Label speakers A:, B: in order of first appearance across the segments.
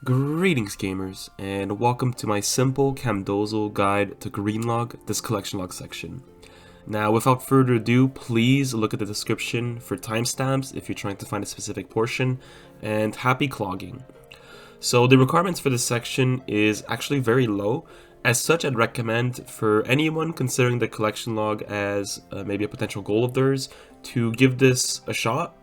A: Greetings gamers, and welcome to my simple Camdozaal guide to Greenlog, this collection log section. Now without further ado, please look at the description for timestamps if you're trying to find a specific portion, and happy clogging. So the requirements for this section is actually very low. As such, I'd recommend for anyone considering the collection log as maybe a potential goal of theirs to give this a shot.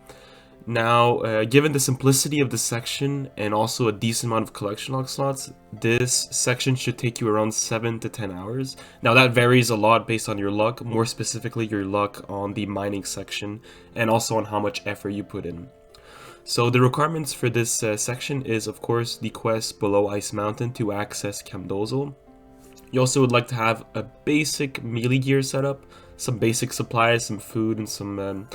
A: Now, given the simplicity of this section and also a decent amount of collection log slots, this section should take you around 7 to 10 hours. Now that varies a lot based on your luck, more specifically your luck on the mining section and also on how much effort you put in. So the requirements for this section is of course the quest below Ice Mountain to access Camdozaal. You also would like to have a basic melee gear setup, some basic supplies, some food and some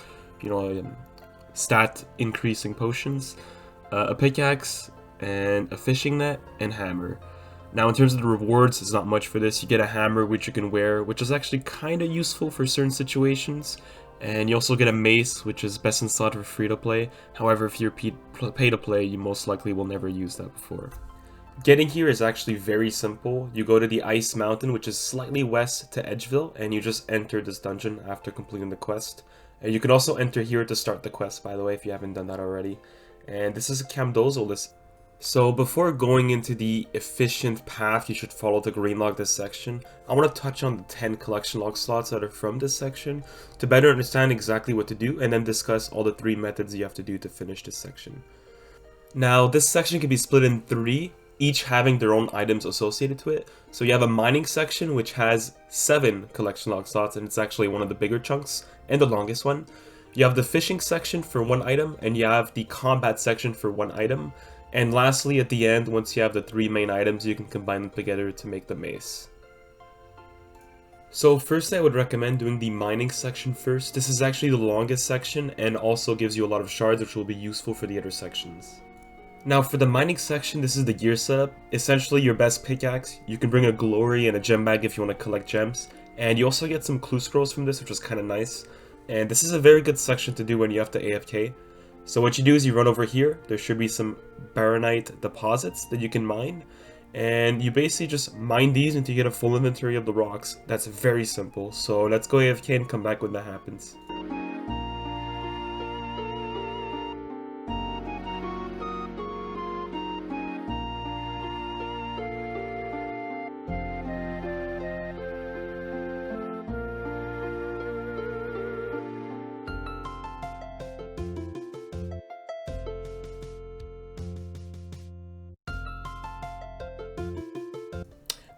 A: stat increasing potions, a pickaxe, and a fishing net, and hammer. Now in terms of the rewards, it's not much for this. You get a hammer which you can wear, which is actually kind of useful for certain situations, and you also get a mace which is best in slot for free to play. However, if you're pay to play, you most likely will never use that before. Getting here is actually very simple. You go to the Ice Mountain, which is slightly west to Edgeville, and you just enter this dungeon after completing the quest. And you can also enter here to start the quest, by the way, if you haven't done that already. And this is a Camdozaal list. So before going into the efficient path you should follow to Greenlog this section, I want to touch on the 10 collection log slots that are from this section to better understand exactly what to do, and then discuss all the 3 methods you have to do to finish this section. Now this section can be split in 3, each having their own items associated to it. So you have a mining section which has 7 collection log slots, and it's actually one of the bigger chunks and the longest one. You have the fishing section for 1 item, and you have the combat section for 1 item. And lastly, at the end, once you have the 3 main items, you can combine them together to make the mace. So first I would recommend doing the mining section first. This is actually the longest section and also gives you a lot of shards, which will be useful for the other sections. Now for the mining section, this is the gear setup. Essentially your best pickaxe. You can bring a glory and a gem bag if you want to collect gems. And you also get some clue scrolls from this, which is kind of nice. And this is a very good section to do when you have to AFK. So what you do is you run over here. There should be some Barronite deposits that you can mine. And you basically just mine these until you get a full inventory of the rocks. That's very simple. So let's go AFK and come back when that happens.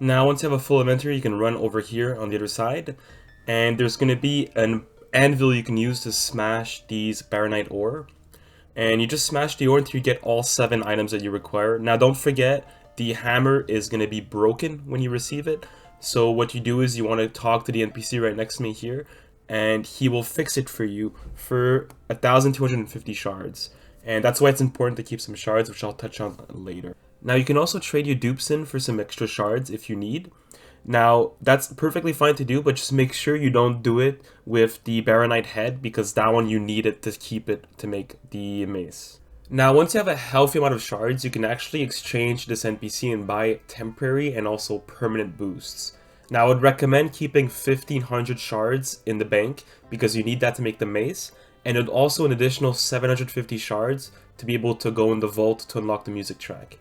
A: Now once you have a full inventory, you can run over here on the other side, and there's going to be an anvil you can use to smash these Barronite ore. And you just smash the ore until you get all 7 items that you require. Now don't forget, the hammer is going to be broken when you receive it. So what you do is you want to talk to the NPC right next to me here, and he will fix it for you for 1,250 shards. And that's why it's important to keep some shards, which I'll touch on later. Now you can also trade your dupes in for some extra shards if you need. Now that's perfectly fine to do, but just make sure you don't do it with the Barronite head, because that one you need it to keep it to make the mace. Now once you have a healthy amount of shards, you can actually exchange this NPC and buy temporary and also permanent boosts. Now I would recommend keeping 1,500 shards in the bank because you need that to make the mace, and also an additional 750 shards to be able to go in the vault to unlock the music track.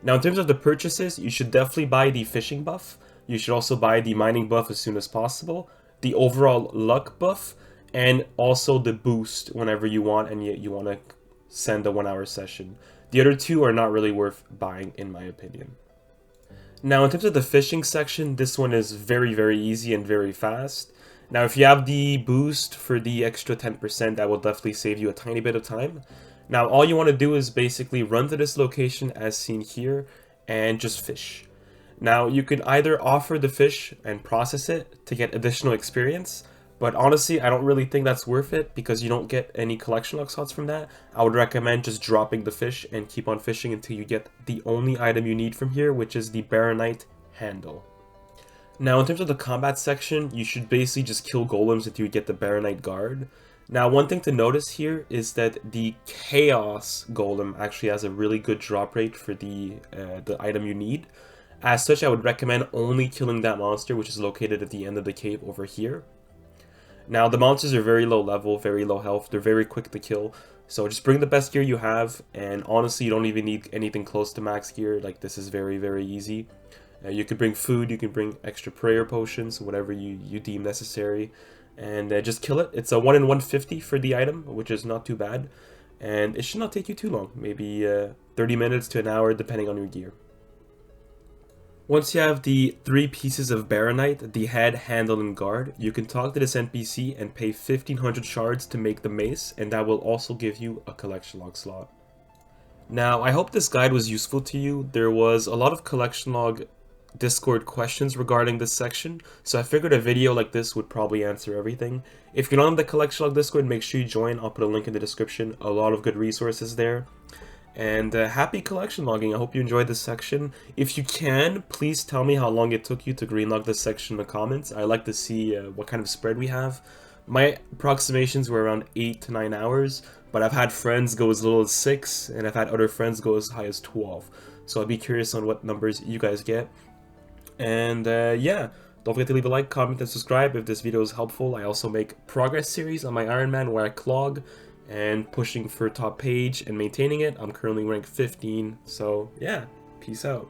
A: Now in terms of the purchases, you should definitely buy the fishing buff. You should also buy the mining buff as soon as possible, the overall luck buff, and also the boost whenever you want and you want to send a 1-hour session. The other 2 are not really worth buying in my opinion. Now in terms of the fishing section, this one is very easy and very fast. Now if you have the boost for the extra 10%, that will definitely save you a tiny bit of time. Now all you want to do is basically run to this location as seen here and just fish. Now you can either offer the fish and process it to get additional experience, but honestly I don't really think that's worth it because you don't get any collection log slots from that. I would recommend just dropping the fish and keep on fishing until you get the only item you need from here, which is the Barronite handle. Now in terms of the combat section, you should basically just kill golems until you get the Barronite guard. Now, one thing to notice here is that the Chaos Golem actually has a really good drop rate for the item you need. As such, I would recommend only killing that monster, which is located at the end of the cave over here. Now, the monsters are very low level, very low health, they're very quick to kill, so just bring the best gear you have, and honestly, you don't even need anything close to max gear. Like, this is very, very easy. You can bring food, you can bring extra prayer potions, whatever you deem necessary, and just kill it. It's a 1 in 150 for the item, which is not too bad, and it should not take you too long, maybe 30 minutes to an hour, depending on your gear. Once you have the 3 pieces of Barronite, the head, handle, and guard, you can talk to this NPC and pay 1500 shards to make the mace, and that will also give you a collection log slot. Now, I hope this guide was useful to you. There was a lot of collection log Discord questions regarding this section, so I figured a video like this would probably answer everything. If you're not on the collection log Discord, make sure you join. I'll put a link in the description. A lot of good resources there. And happy collection logging. I hope you enjoyed this section. If you can, please tell me how long it took you to greenlog this section in the comments. I like to see what kind of spread we have. My approximations were around 8 to 9 hours, but I've had friends go as little as 6, and I've had other friends go as high as 12. So I'd be curious on what numbers you guys get. And yeah, don't forget to leave a like, comment, and subscribe if this video is helpful. I also make progress series on my Iron Man where I clog and pushing for top page and maintaining it. I'm currently ranked 15, so yeah, peace out.